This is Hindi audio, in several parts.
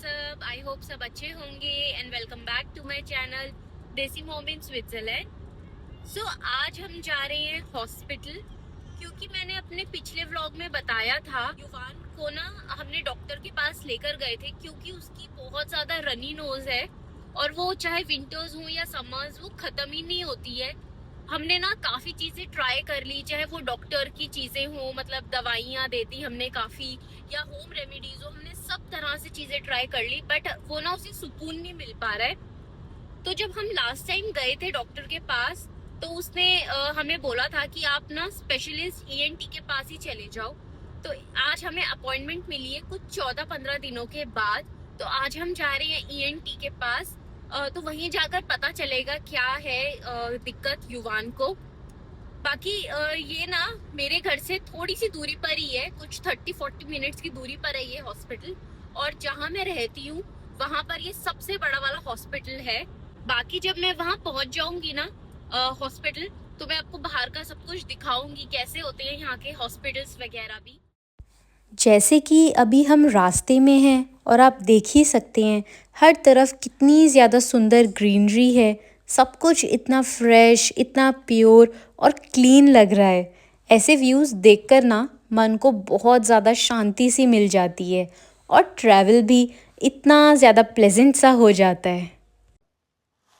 सब, आई होप सब अच्छे होंगे and welcome back to my channel desi mom in Switzerland. So आज हम जा रहे हैं हॉस्पिटल, क्योंकि मैंने अपने पिछले व्लॉग में बताया था युवान को ना हमने डॉक्टर के पास लेकर गए थे, क्योंकि उसकी बहुत ज्यादा रनी नोज है और वो चाहे विंटर्स हो या समर्स वो खत्म ही नहीं होती है। हमने ना काफी चीजें ट्राई कर ली, चाहे वो डॉक्टर की चीजें हो, मतलब दवाइयाँ देती हमने काफी, या होम रेमेडीज हो, हमने सब तरह से चीजें ट्राई कर ली, बट वो ना उसे सुकून नहीं मिल पा रहा है। तो जब हम लास्ट टाइम गए थे डॉक्टर के पास, तो उसने हमें बोला था कि आप ना स्पेशलिस्ट ईएनटी के पास ही चले जाओ। तो आज हमें अपॉइंटमेंट मिली है कुछ 14-15 दिनों के बाद। तो आज हम जा रहे हैं ईएनटी के पास। तो वहीं जाकर पता चलेगा क्या है दिक्कत युवान को। बाकी ये ना मेरे घर से थोड़ी सी दूरी पर ही है, कुछ 30-40 मिनट्स की दूरी पर है ये हॉस्पिटल। और जहाँ मैं रहती हूँ वहाँ पर ये सबसे बड़ा वाला हॉस्पिटल है। बाकी जब मैं वहाँ पहुँच जाऊंगी ना हॉस्पिटल, तो मैं आपको बाहर का सब कुछ दिखाऊंगी, कैसे होते हैं यहाँ के हॉस्पिटल्स वगैरह भी। जैसे कि अभी हम रास्ते में हैं और आप देख ही सकते हैं हर तरफ कितनी ज़्यादा सुंदर ग्रीनरी है। सब कुछ इतना फ्रेश, इतना प्योर और क्लीन लग रहा है। ऐसे व्यूज़ देखकर ना मन को बहुत ज़्यादा शांति सी मिल जाती है और ट्रैवल भी इतना ज़्यादा प्लेजेंट सा हो जाता है।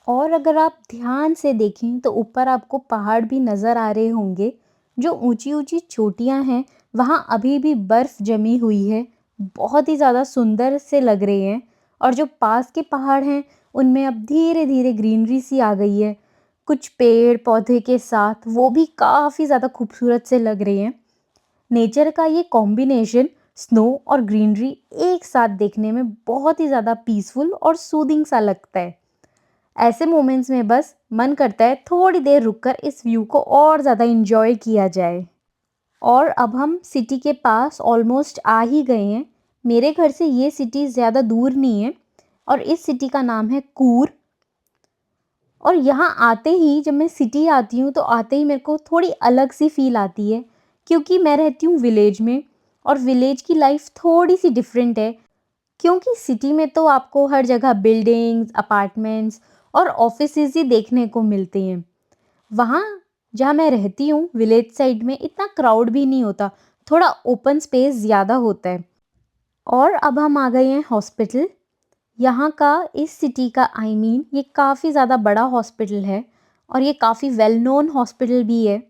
और अगर आप ध्यान से देखें तो ऊपर आपको पहाड़ भी नज़र आ रहे होंगे। जो ऊंची ऊंची चोटियां हैं वहाँ अभी भी बर्फ़ जमी हुई है। बहुत ही ज़्यादा सुंदर से लग रहे हैं। और जो पास के पहाड़ हैं उनमें अब धीरे धीरे ग्रीनरी सी आ गई है। कुछ पेड़ पौधे के साथ वो भी काफ़ी ज़्यादा खूबसूरत से लग रहे हैं। नेचर का ये कॉम्बिनेशन, स्नो और ग्रीनरी, एक साथ देखने में बहुत ही ज़्यादा पीसफुल और सूदिंग सा लगता है। ऐसे मोमेंट्स में बस मन करता है थोड़ी देर रुककर इस व्यू को और ज़्यादा एंजॉय किया जाए। और अब हम सिटी के पास ऑलमोस्ट आ ही गए हैं। मेरे घर से ये सिटी ज़्यादा दूर नहीं है और इस सिटी का नाम है कूर। और यहाँ आते ही, जब मैं सिटी आती हूँ तो आते ही मेरे को थोड़ी अलग सी फील आती है, क्योंकि मैं रहती हूँ विलेज में और विलेज की लाइफ थोड़ी सी डिफरेंट है। क्योंकि सिटी में तो आपको हर जगह बिल्डिंग्स, अपार्टमेंट्स और ऑफिसेज ही देखने को मिलते हैं। वहाँ जहाँ मैं रहती हूँ विलेज साइड में इतना क्राउड भी नहीं होता, थोड़ा ओपन स्पेस ज़्यादा होता है। और अब हम आ गए हैं हॉस्पिटल। यहाँ का, इस सिटी का ये काफ़ी ज़्यादा बड़ा हॉस्पिटल है और ये काफ़ी वेल नोन हॉस्पिटल भी है।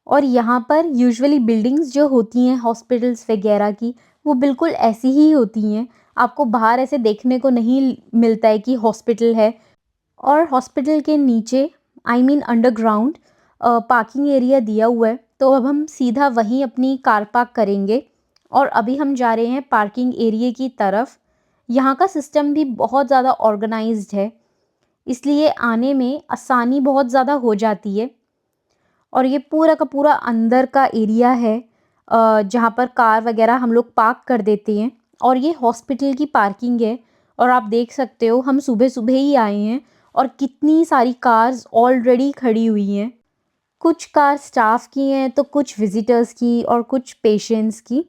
और यहाँ पर यूजुअली बिल्डिंग्स जो होती हैं हॉस्पिटल्स वगैरह की, वो बिल्कुल ऐसी ही होती हैं। आपको बाहर ऐसे देखने को नहीं मिलता है कि हॉस्पिटल है। और हॉस्पिटल के नीचे, अंडरग्राउंड पार्किंग एरिया दिया हुआ है। तो अब हम सीधा वहीं अपनी कार पार्क करेंगे और अभी हम जा रहे हैं पार्किंग एरिया की तरफ। यहाँ का सिस्टम भी बहुत ज़्यादा ऑर्गेनाइज्ड है, इसलिए आने में आसानी बहुत ज़्यादा हो जाती है। और ये पूरा का पूरा अंदर का एरिया है जहाँ पर कार वगैरह हम लोग पार्क कर देते हैं। और ये हॉस्पिटल की पार्किंग है। और आप देख सकते हो हम सुबह सुबह ही आए हैं और कितनी सारी कार्स ऑलरेडी खड़ी हुई हैं। कुछ कार स्टाफ की हैं तो कुछ विजिटर्स की और कुछ पेशेंट्स की।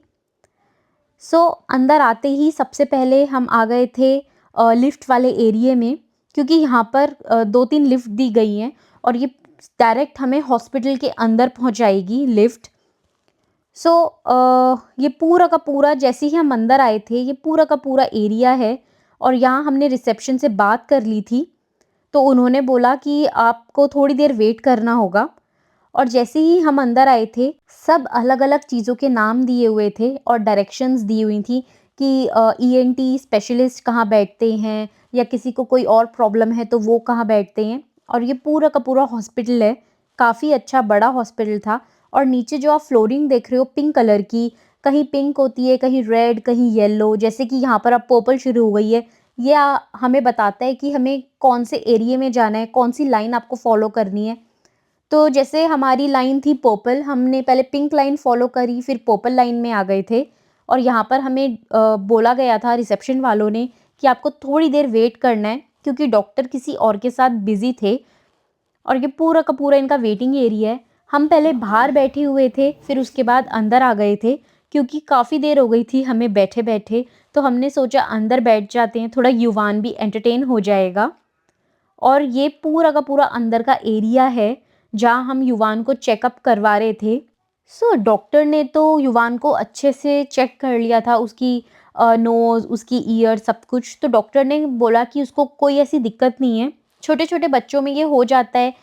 अंदर आते ही सबसे पहले हम आ गए थे लिफ्ट वाले एरिया में, क्योंकि यहाँ पर 2-3 लिफ्ट दी गई हैं और ये डायरेक्ट हमें हॉस्पिटल के अंदर पहुँचाएगी लिफ्ट। ये पूरा का पूरा, जैसे ही हम अंदर आए थे, ये पूरा का पूरा एरिया है। और यहाँ हमने रिसेप्शन से बात कर ली थी, तो उन्होंने बोला कि आपको थोड़ी देर वेट करना होगा। और जैसे ही हम अंदर आए थे, सब अलग अलग चीज़ों के नाम दिए हुए थे और डायरेक्शंस दी हुई थी कि ईएनटी स्पेशलिस्ट कहाँ बैठते हैं, या किसी को कोई और प्रॉब्लम है तो वो कहाँ बैठते हैं। और ये पूरा का पूरा हॉस्पिटल है। काफ़ी अच्छा बड़ा हॉस्पिटल था। और नीचे जो आप फ्लोरिंग देख रहे हो पिंक कलर की, कहीं पिंक होती है, कहीं रेड, कहीं येलो, जैसे कि यहाँ पर अब पर्पल शुरू हो गई है। ये हमें बताता है कि हमें कौन से एरिया में जाना है, कौन सी लाइन आपको फॉलो करनी है। तो जैसे हमारी लाइन थी पर्पल, हमने पहले पिंक लाइन फॉलो करी, फिर पर्पल लाइन में आ गए थे। और यहाँ पर हमें बोला गया था रिसेप्शन वालों ने कि आपको थोड़ी देर वेट करना है, क्योंकि डॉक्टर किसी और के साथ बिजी थे। और ये पूरा का पूरा इनका वेटिंग एरिया है। हम पहले बाहर बैठे हुए थे, फिर उसके बाद अंदर आ गए थे, क्योंकि काफ़ी देर हो गई थी हमें बैठे-बैठे, तो हमने सोचा अंदर बैठ जाते हैं, थोड़ा युवान भी एंटरटेन हो जाएगा। और ये पूरा का पूरा अंदर का एरिया है, जहाँ हम युवान को चेकअप करवा रहे थे। डॉक्टर ने तो युवान को अच्छे से चेक कर लिया था, उसकी नोज़, उसकी ईयर सब कुछ। तो डॉक्टर ने बोला कि उसको कोई ऐसी दिक्कत नहीं है। छोटे-छोटे बच्चों में ये हो जाता है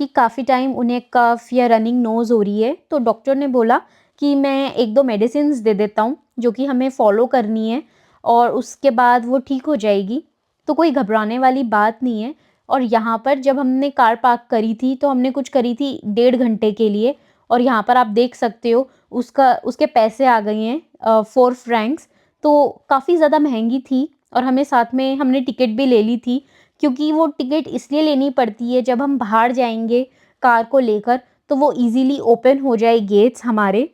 कि काफ़ी टाइम उन्हें कफ़ या रनिंग नोज़ हो रही है। तो डॉक्टर ने बोला कि मैं 1-2 मेडिसिन्स दे देता हूँ, जो कि हमें फ़ॉलो करनी है और उसके बाद वो ठीक हो जाएगी। तो कोई घबराने वाली बात नहीं है। और यहाँ पर जब हमने कार पार्क करी थी, तो हमने कुछ करी थी 1.5 घंटे के लिए, और यहाँ पर आप देख सकते हो उसके पैसे आ गए हैं 4 फ्रैंक्स। तो काफ़ी ज़्यादा महँगी थी और हमें साथ में हमने टिकट भी ले ली थी, क्योंकि वो टिकट इसलिए लेनी पड़ती है, जब हम बाहर जाएँगे कार को लेकर तो वो ईज़िली ओपन हो जाए गेट्स हमारे।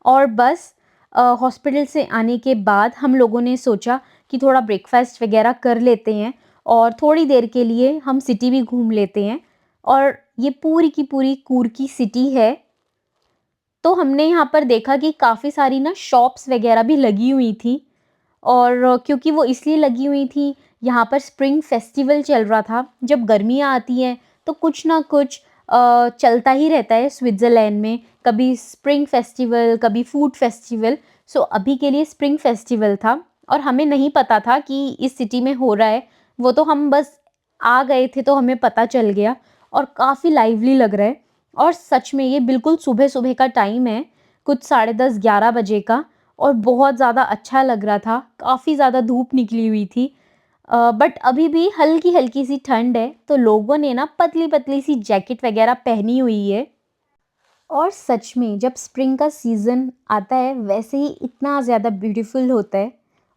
और बस हॉस्पिटल से आने के बाद हम लोगों ने सोचा कि थोड़ा ब्रेकफ़ास्ट वग़ैरह कर लेते हैं और थोड़ी देर के लिए हम सिटी भी घूम लेते हैं। और ये पूरी की पूरी कूर्ग की सिटी है। तो हमने यहाँ पर देखा कि काफ़ी सारी ना शॉप्स वग़ैरह भी लगी हुई थी, और क्योंकि वो इसलिए लगी हुई थी, यहाँ पर स्प्रिंग फेस्टिवल चल रहा था। जब गर्मियाँ आती हैं तो कुछ ना कुछ चलता ही रहता है स्विट्ज़रलैंड में, कभी स्प्रिंग फेस्टिवल, कभी फूड फेस्टिवल। अभी के लिए स्प्रिंग फेस्टिवल था और हमें नहीं पता था कि इस सिटी में हो रहा है। वो तो हम बस आ गए थे तो हमें पता चल गया, और काफ़ी लाइवली लग रहा है। और सच में ये बिल्कुल सुबह-सुबह का टाइम है, कुछ 10:30-11 बजे का, और बहुत ज़्यादा अच्छा लग रहा था। काफ़ी ज़्यादा धूप निकली हुई थी, बट अभी भी हल्की-हल्की सी ठंड है, तो लोगों ने ना पतली-पतली सी जैकेट वग़ैरह पहनी हुई है। और सच में जब स्प्रिंग का सीज़न आता है, वैसे ही इतना ज़्यादा ब्यूटीफुल होता है,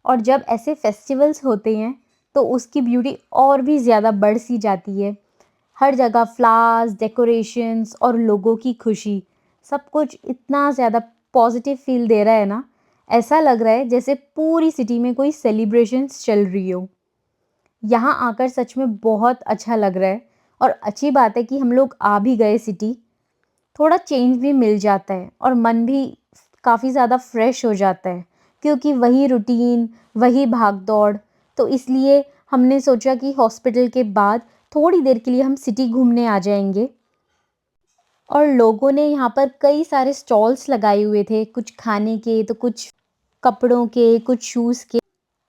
और जब ऐसे फेस्टिवल्स होते हैं तो उसकी ब्यूटी और भी ज़्यादा बढ़ सी जाती है। हर जगह फ्लावर्स, डेकोरेशंस और लोगों की खुशी, सब कुछ इतना ज़्यादा पॉजिटिव फ़ील दे रहा है ना, ऐसा लग रहा है जैसे पूरी सिटी में कोई सेलिब्रेशंस चल रही हो। यहाँ आकर सच में बहुत अच्छा लग रहा है, और अच्छी बात है कि हम लोग आ भी गए सिटी। थोड़ा चेंज भी मिल जाता है और मन भी काफ़ी ज़्यादा फ्रेश हो जाता है, क्योंकि वही रूटीन, वही भाग-दौड़। तो इसलिए हमने सोचा कि हॉस्पिटल के बाद थोड़ी देर के लिए हम सिटी घूमने आ जाएँगे। और लोगों ने यहाँ पर कई सारे स्टॉल्स लगाए हुए थे, कुछ खाने के, तो कुछ कपड़ों के, कुछ शूज़ के।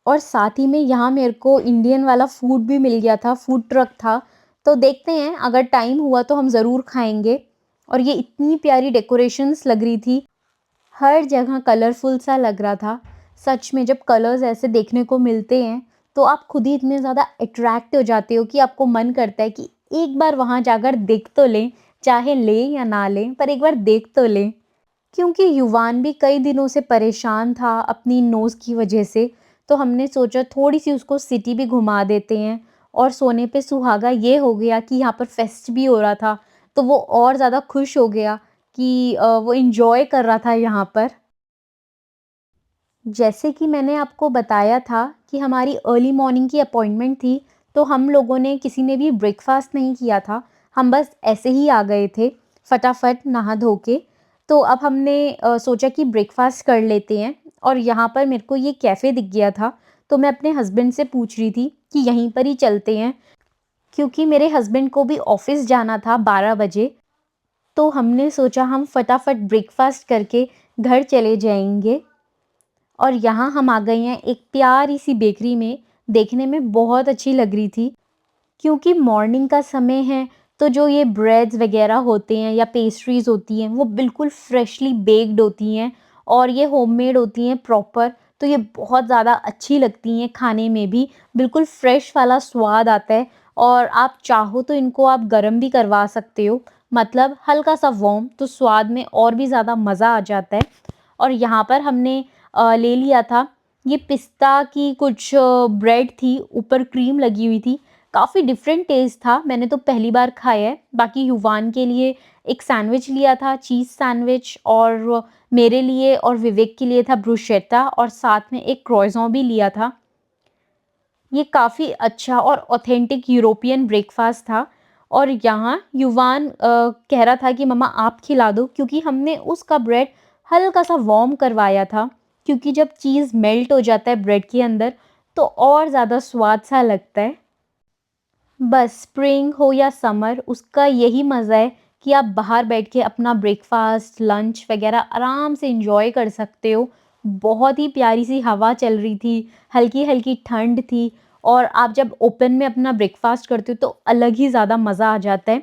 और साथ ही में यहाँ मेरे को इंडियन वाला फूड भी मिल गया था, फूड ट्रक था। तो देखते हैं, अगर टाइम हुआ तो हम ज़रूर खाएँगे। और ये इतनी प्यारी डेकोरेशंस लग रही थी, हर जगह कलरफुल सा लग रहा था। सच में जब कलर्स ऐसे देखने को मिलते हैं, तो आप खुद ही इतने ज़्यादा अट्रैक्ट हो जाते हो कि आपको मन करता है कि एक बार वहाँ जाकर देख तो लें, चाहे लें या ना लें, पर एक बार देख तो लें। क्योंकि युवान भी कई दिनों से परेशान था अपनी नोज़ की वजह से, तो हमने सोचा थोड़ी-सी उसको सिटी भी घुमा देते हैं। और सोने पे सुहागा ये हो गया कि यहाँ पर फेस्ट भी हो रहा था, तो वो और ज़्यादा खुश हो गया कि वो एन्जॉय कर रहा था यहाँ पर। जैसे कि मैंने आपको बताया था कि हमारी अर्ली मॉर्निंग की अपॉइंटमेंट थी, तो हम लोगों ने किसी ने भी ब्रेकफ़ास्ट नहीं किया था। हम बस ऐसे ही आ गए थे, फटाफट नहा धो के। तो अब हमने सोचा कि ब्रेकफ़ास्ट कर लेते हैं, और यहाँ पर मेरे को ये कैफ़े दिख गया था, तो मैं अपने हस्बैंड से पूछ रही थी कि यहीं पर ही चलते हैं, क्योंकि मेरे हस्बैंड को भी ऑफ़िस जाना था 12 बजे। तो हमने सोचा हम फटाफट ब्रेकफ़ास्ट करके घर चले जाएँगे। और यहाँ हम आ गए हैं एक प्यारी सी बेकरी में, देखने में बहुत अच्छी लग रही थी, क्योंकि मॉर्निंग का समय है। तो जो ये ब्रेड्स वगैरह होते हैं या पेस्ट्रीज़ होती हैं, वो बिल्कुल फ्रेशली बेक्ड होती हैं, और ये होममेड होती हैं प्रॉपर। तो ये बहुत ज़्यादा अच्छी लगती हैं खाने में भी, बिल्कुल फ्रेश वाला स्वाद आता है। और आप चाहो तो इनको आप गरम भी करवा सकते हो, मतलब हल्का सा वार्म, तो स्वाद में और भी ज़्यादा मज़ा आ जाता है। और यहाँ पर हमने ले लिया था, ये पिस्ता की कुछ ब्रेड थी, ऊपर क्रीम लगी हुई थी। काफ़ी डिफरेंट टेस्ट था, मैंने तो पहली बार खाया है। बाकी युवान के लिए एक सैंडविच लिया था, चीज़ सैंडविच, और मेरे लिए और विवेक के लिए था ब्रुशेटा, और साथ में एक क्रोइज़ॉन भी लिया था। ये काफ़ी अच्छा और ऑथेंटिक यूरोपियन ब्रेकफ़ास्ट था। और यहाँ युवान कह रहा था कि मम्मा आप खिला दो, क्योंकि हमने उसका ब्रेड हल्का सा वार्म करवाया था, क्योंकि जब चीज़ मेल्ट हो जाता है ब्रेड के अंदर तो और ज़्यादा स्वाद सा लगता है। बस स्प्रिंग हो या समर, उसका यही मज़ा है कि आप बाहर बैठ के अपना ब्रेकफास्ट, लंच वगैरह आराम से एंजॉय कर सकते हो। बहुत ही प्यारी सी हवा चल रही थी, हल्की-हल्की ठंड थी और आप जब ओपन में अपना ब्रेकफास्ट करते हो तो अलग ही ज़्यादा मज़ा आ जाता है।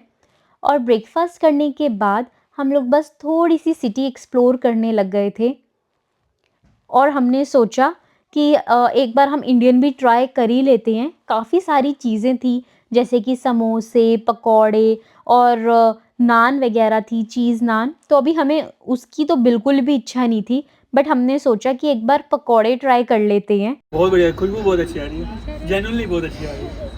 और ब्रेकफास्ट करने के बाद हम लोग बस थोड़ी-सी सिटी एक्सप्लोर करने लग गए थे और हमने सोचा कि एक बार हम इंडियन भी ट्राई कर ही लेते हैं। काफ़ी सारी चीज़ें थी, जैसे कि समोसे, पकौड़े और नान वग़ैरह थी, चीज़ नान। तो अभी हमें उसकी तो बिल्कुल भी इच्छा नहीं थी, बट हमने सोचा कि एक बार पकौड़े ट्राई कर लेते हैं। बहुत बढ़िया, खुशबू बहुत अच्छी आ रही है, जेन्युइनली बहुत अच्छी आ रही है।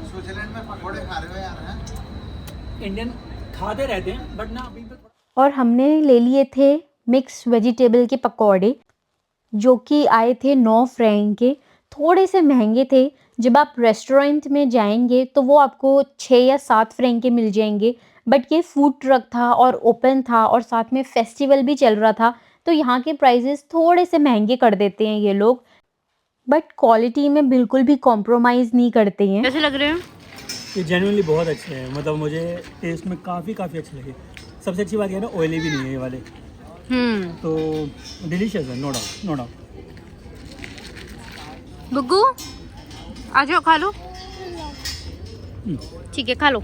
स्विट्जरलैंड में पकोड़े खा रहे हो यार हैं? इंडियन खाते रहते हैं बट ना अभी पे और हमने ले लिए थे मिक्स वेजिटेबल के पकौड़े, जो कि आए थे 9 फ्रैंक के। थोड़े से महंगे थे। जब आप रेस्टोरेंट में जाएँगे तो वो आपको 6 या 7 फ्रैंक के मिल जाएँगे, बट ये फूड ट्रक था और ओपन था और साथ में फेस्टिवल भी चल रहा था, तो यहाँ के प्राइसेस थोड़े से महंगे कर देते हैं ये लोग, बट क्वालिटी में बिल्कुल भी कॉम्प्रोमाइज़ नहीं करते हैं। कैसे लग रहे हैं? ये जेन्युइनली बहुत अच्छे हैं, मतलब मुझे टेस्ट में काफ़ी अच्छे लगे। सबसे अच्छी बात ये है ना, ऑयली भी नहीं है ये वाले, तो डिलीशियस है, नो डाउट नो डाउट। गुग्गू आ जाओ, खा लो। ठीक है, खा लो।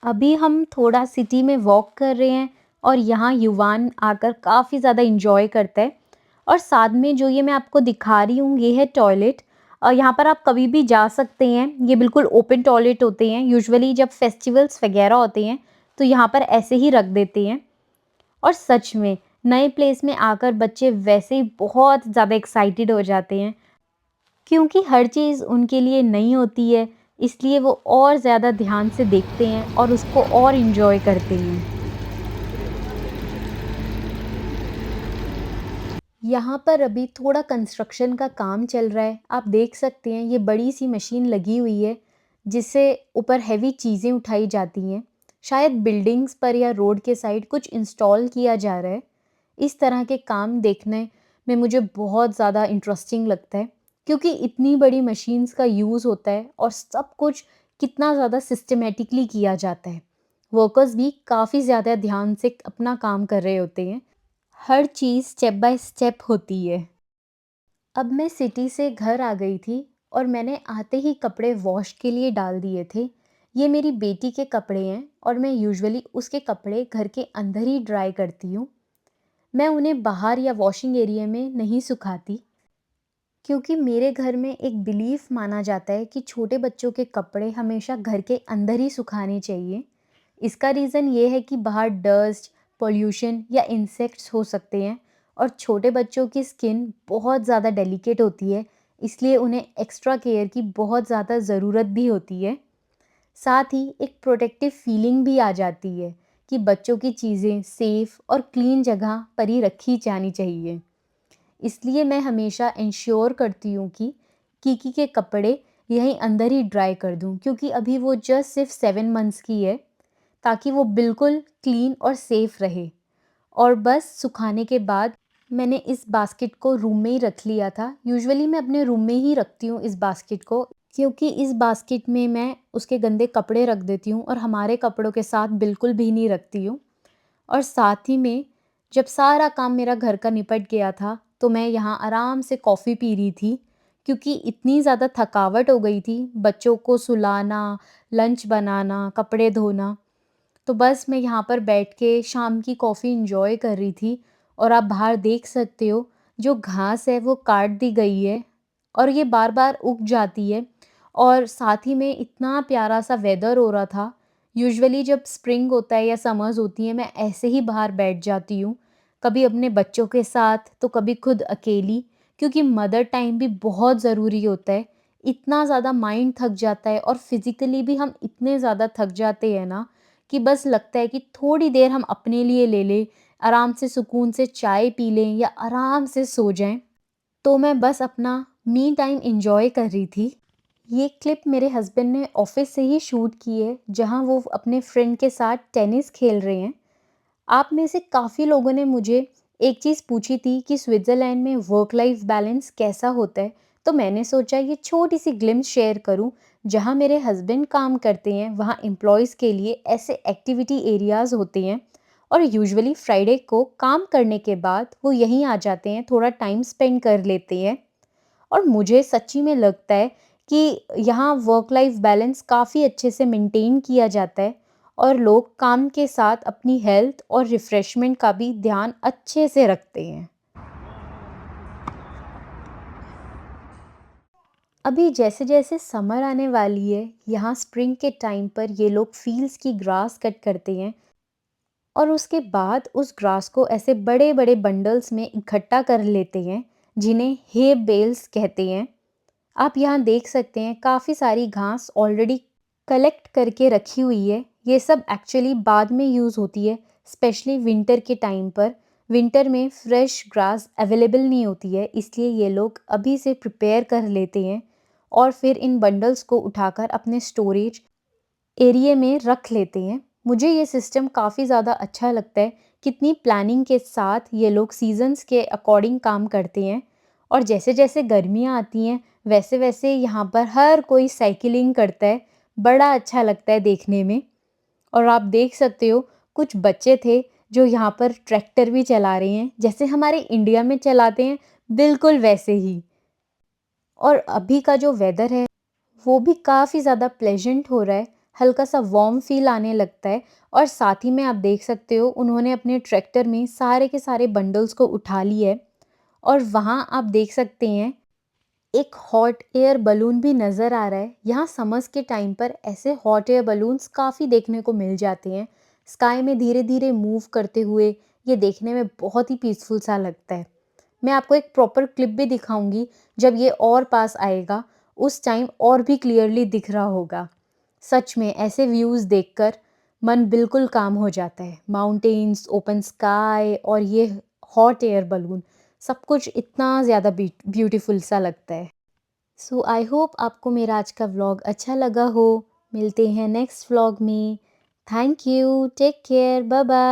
अभी हम थोड़ा सिटी में वॉक कर रहे हैं और यहाँ युवान आकर काफ़ी ज़्यादा एंजॉय करता है। और साथ में जो ये मैं आपको दिखा रही हूँ ये है टॉयलेट। यहाँ पर आप कभी भी जा सकते हैं, ये बिल्कुल ओपन टॉयलेट होते हैं। यूजुअली जब फेस्टिवल्स वगैरह होते हैं तो यहाँ पर ऐसे ही रख देते हैं। और सच में नए प्लेस में आकर बच्चे वैसे ही बहुत ज़्यादा एक्साइटेड हो जाते हैं, क्योंकि हर चीज़ उनके लिए नई होती है, इसलिए वो और ज़्यादा ध्यान से देखते हैं और उसको और एंजॉय करते हैं। यहाँ पर अभी थोड़ा कंस्ट्रक्शन का काम चल रहा है। आप देख सकते हैं ये बड़ी सी मशीन लगी हुई है, जिससे ऊपर हैवी चीज़ें उठाई जाती हैं। शायद बिल्डिंग्स पर या रोड के साइड कुछ इंस्टॉल किया जा रहा है। इस तरह के काम देखने में मुझे बहुत ज़्यादा इंटरेस्टिंग लगता है, क्योंकि इतनी बड़ी मशीन्स का यूज़ होता है और सब कुछ कितना ज़्यादा सिस्टमेटिकली किया जाता है। वर्कर्स भी काफ़ी ज़्यादा ध्यान से अपना काम कर रहे होते हैं। हर चीज़ स्टेप बाय स्टेप होती है। अब मैं सिटी से घर आ गई थी और मैंने आते ही कपड़े वॉश के लिए डाल दिए थे। ये मेरी बेटी के कपड़े हैं और मैं यूजुअली उसके कपड़े घर के अंदर ही ड्राई करती हूँ। मैं उन्हें बाहर या वॉशिंग एरिया में नहीं सुखाती, क्योंकि मेरे घर में एक बिलीफ माना जाता है कि छोटे बच्चों के कपड़े हमेशा घर के अंदर ही सुखाने चाहिए। इसका रीज़न ये है कि बाहर डस्ट, पॉल्यूशन या इंसेक्ट्स हो सकते हैं और छोटे बच्चों की स्किन बहुत ज़्यादा डेलिकेट होती है, इसलिए उन्हें एक्स्ट्रा केयर की बहुत ज़्यादा ज़रूरत भी होती है। साथ ही एक प्रोटेक्टिव फीलिंग भी आ जाती है कि बच्चों की चीज़ें सेफ़ और क्लीन जगह पर ही रखी जानी चाहिए। इसलिए मैं हमेशा इंश्योर करती हूँ कि कीकी के कपड़े यहीं अंदर ही ड्राई कर दूँ, क्योंकि अभी वो जस्ट सिर्फ 7 मंथ्स की है, ताकि वो बिल्कुल क्लीन और सेफ़ रहे। और बस सुखाने के बाद मैंने इस बास्केट को रूम में ही रख लिया था। यूजुअली मैं अपने रूम में ही रखती हूँ इस बास्केट को, क्योंकि इस बास्केट में मैं उसके गंदे कपड़े रख देती हूँ और हमारे कपड़ों के साथ बिल्कुल भी नहीं रखती हूँ। और साथ ही में जब सारा काम मेरा घर का निपट गया था तो मैं यहाँ आराम से कॉफ़ी पी रही थी, क्योंकि इतनी ज़्यादा थकावट हो गई थी, बच्चों को सुलाना, लंच बनाना, कपड़े धोना। तो बस मैं यहाँ पर बैठ के शाम की कॉफ़ी एंजॉय कर रही थी। और आप बाहर देख सकते हो जो घास है वो काट दी गई है और ये बार बार उग जाती है। और साथ ही में इतना प्यारा सा वेदर हो रहा था। यूजुअली जब स्प्रिंग होता है या समर्स होती है मैं ऐसे ही बाहर बैठ जाती हूँ, कभी अपने बच्चों के साथ तो कभी खुद अकेली, क्योंकि मदर टाइम भी बहुत ज़रूरी होता है। इतना ज़्यादा माइंड थक जाता है और फिज़िकली भी हम इतने ज़्यादा थक जाते हैं ना, कि बस लगता है कि थोड़ी देर हम अपने लिए ले लें, आराम से सुकून से चाय पी लें या आराम से सो जाएं। तो मैं बस अपना मी टाइम एंजॉय कर रही थी। ये क्लिप मेरे हस्बैंड ने ऑफिस से ही शूट की है, जहाँ वो अपने फ्रेंड के साथ टेनिस खेल रहे हैं। आप में से काफ़ी लोगों ने मुझे एक चीज़ पूछी थी कि स्विट्ज़रलैंड में वर्क लाइफ बैलेंस कैसा होता है, तो मैंने सोचा ये छोटी सी ग्लिम्स शेयर करूं। जहां मेरे हस्बैंड काम करते हैं वहां एम्प्लॉयज़ के लिए ऐसे एक्टिविटी एरियाज़ होते हैं और यूजुअली फ्राइडे को काम करने के बाद वो यहीं आ जाते हैं, थोड़ा टाइम स्पेंड कर लेते हैं। और मुझे सच्ची में लगता है कि यहाँ वर्क लाइफ बैलेंस काफ़ी अच्छे से मेंटेन किया जाता है और लोग काम के साथ अपनी हेल्थ और रिफ्रेशमेंट का भी ध्यान अच्छे से रखते हैं। अभी जैसे जैसे समर आने वाली है, यहाँ स्प्रिंग के टाइम पर ये लोग फील्ड्स की ग्रास कट करते हैं और उसके बाद उस ग्रास को ऐसे बड़े बड़े बंडल्स में इकट्ठा कर लेते हैं, जिन्हें हे बेल्स कहते हैं। आप यहाँ देख सकते हैं काफ़ी सारी घास ऑलरेडी कलेक्ट करके रखी हुई है। ये सब एक्चुअली बाद में यूज़ होती है, स्पेशली विंटर के टाइम पर। विंटर में फ्रेश ग्रास अवेलेबल नहीं होती है, इसलिए ये लोग अभी से प्रिपेयर कर लेते हैं और फिर इन बंडल्स को उठाकर अपने स्टोरेज एरिया में रख लेते हैं। मुझे ये सिस्टम काफ़ी ज़्यादा अच्छा लगता है, कितनी प्लानिंग के साथ ये लोग सीजन्स के अकॉर्डिंग काम करते हैं। और जैसे जैसे गर्मियाँ आती हैं वैसे वैसे यहाँ पर हर कोई साइकिलिंग करता है, बड़ा अच्छा लगता है देखने में। और आप देख सकते हो कुछ बच्चे थे जो यहाँ पर ट्रैक्टर भी चला रहे हैं, जैसे हमारे इंडिया में चलाते हैं, बिल्कुल वैसे ही। और अभी का जो वेदर है वो भी काफ़ी ज़्यादा प्लेजेंट हो रहा है, हल्का सा वार्म फील आने लगता है। और साथ ही में आप देख सकते हो उन्होंने अपने ट्रैक्टर में सारे के सारे बंडल्स को उठा लिया है। और वहाँ आप देख सकते हैं एक हॉट एयर बलून भी नज़र आ रहा है। यहाँ समर्स के टाइम पर ऐसे हॉट एयर बलून्स काफ़ी देखने को मिल जाते हैं, स्काई में धीरे धीरे मूव करते हुए। ये देखने में बहुत ही पीसफुल सा लगता है। मैं आपको एक प्रॉपर क्लिप भी दिखाऊंगी, जब ये और पास आएगा उस टाइम और भी क्लियरली दिख रहा होगा। सच में ऐसे व्यूज़ देखकर मन बिल्कुल काम हो जाता है। माउंटेन्स, ओपन स्काई और ये हॉट एयर बलून, सब कुछ इतना ज़्यादा ब्यूटीफुल सा लगता है। सो आई होप आपको मेरा आज का व्लॉग अच्छा लगा हो। मिलते हैं नेक्स्ट व्लॉग में। Thank you, take care, bye bye.